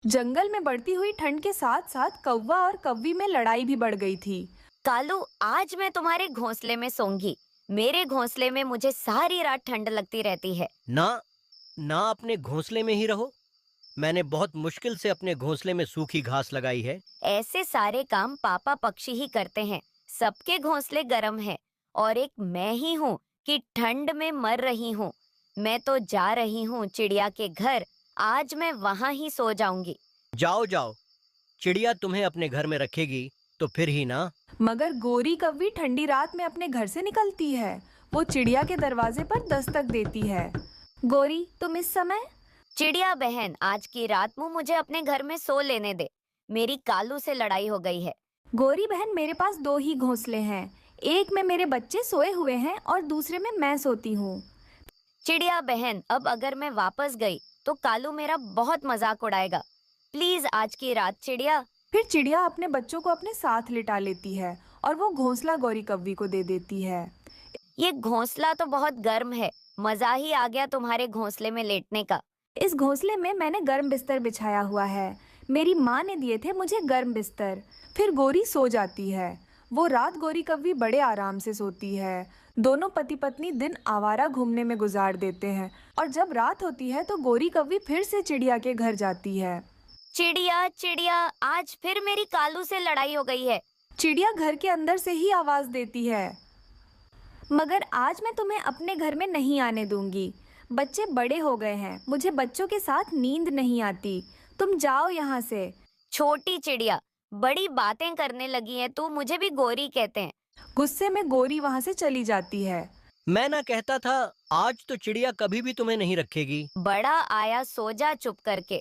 जंगल में बढ़ती हुई ठंड के साथ साथ कौवा और कव्वी में लड़ाई भी बढ़ गई थी। कालू, आज मैं तुम्हारे घोंसले में सोऊंगी। मेरे घोंसले में मुझे सारी रात ठंड लगती रहती है। ना, ना अपने घोंसले में ही रहो। मैंने बहुत मुश्किल से अपने घोंसले में सूखी घास लगाई है। ऐसे सारे काम पापा पक्षी ही करते हैं। सबके घोंसले गर्म है और एक मैं ही हूँ कि ठंड में मर रही हूँ। मैं तो जा रही हूँ चिड़िया के घर। आज मैं वहाँ ही सो जाऊंगी। जाओ जाओ, चिड़िया तुम्हें अपने घर में रखेगी तो फिर ही ना। मगर गोरी कव्वी ठंडी रात में अपने घर से निकलती है। वो चिड़िया के दरवाजे पर दस्तक देती है। गोरी, तुम इस समय? चिड़िया बहन, आज की रात मुझे अपने घर में सो लेने दे। मेरी कालू से लड़ाई हो गई है। गोरी बहन, मेरे पास दो ही घोंसले हैं। एक में मेरे बच्चे सोए हुए हैं और दूसरे में मैं सोती हूँ। चिड़िया बहन, अब अगर मैं वापस गई तो कालू मेरा बहुत मजाक उड़ाएगा। प्लीज आज की रात चिड़िया। फिर चिड़िया अपने बच्चों को अपने साथ लिटा लेती है और वो घोंसला गोरी कव्वी को दे देती है। ये घोंसला तो बहुत गर्म है। मजा ही आ गया तुम्हारे घोंसले में लेटने का। इस घोंसले में मैंने गर्म बिस्तर बिछाया हुआ है। मेरी माँ ने दिए थे मुझे गर्म बिस्तर। फिर गोरी सो जाती है। वो रात गोरी कव्वी बड़े आराम से सोती है। दोनों पति पत्नी दिन आवारा घूमने में गुजार देते हैं और जब रात होती है तो गोरी कव्वी फिर से चिड़िया के घर जाती है। चिड़िया चिड़िया, आज फिर मेरी कालू से लड़ाई हो गई है। चिड़िया घर के अंदर से ही आवाज देती है, मगर आज मैं तुम्हें अपने घर में नहीं आने दूंगी। बच्चे बड़े हो गए हैं, मुझे बच्चों के साथ नींद नहीं आती। तुम जाओ यहाँ से। छोटी चिड़िया, बड़ी बातें करने लगी है तू। मुझे भी गोरी कहते हैं। गुस्से में गोरी वहाँ से चली जाती है। मैं ना कहता था, आज तो चिड़िया कभी भी तुम्हें नहीं रखेगी। बड़ा आया, सो जा चुप करके।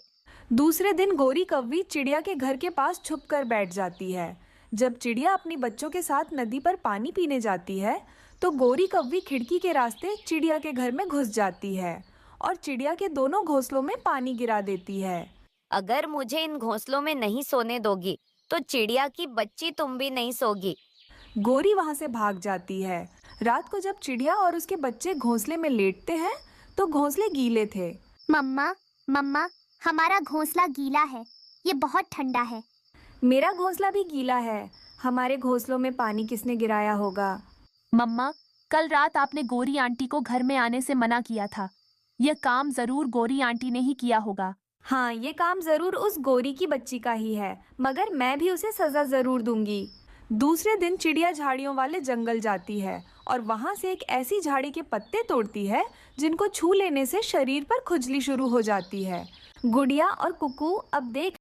दूसरे दिन गोरी कव्वी चिड़िया के घर के पास छुप कर बैठ जाती है। जब चिड़िया अपनी बच्चों के साथ नदी पर पानी पीने जाती है तो गोरी कव्वी खिड़की के रास्ते चिड़िया के घर में घुस जाती है और चिड़िया के दोनों घोंसलों में पानी गिरा देती है। अगर मुझे इन घोंसलों में नहीं सोने दोगी तो चिड़िया की बच्ची तुम भी नहीं सोगी। गोरी वहां से भाग जाती है। रात को जब चिड़िया और उसके बच्चे घोंसले में लेटते हैं तो घोंसले गीले थे। मम्मा, मम्मा, हमारा घोंसला गीला है। ये बहुत ठंडा है। मेरा घोंसला भी गीला है। हमारे घोंसलों में पानी किसने गिराया होगा? मम्मा, कल रात आपने गोरी आंटी को घर में आने से मना किया था। यह काम जरूर गोरी आंटी ने ही किया होगा। हाँ, ये काम जरूर उस गोरी की बच्ची का ही है, मगर मैं भी उसे सजा जरूर दूंगी। दूसरे दिन चिड़िया झाड़ियों वाले जंगल जाती है और वहां से एक ऐसी झाड़ी के पत्ते तोड़ती है जिनको छू लेने से शरीर पर खुजली शुरू हो जाती है। गुड़िया और कुकू अब देख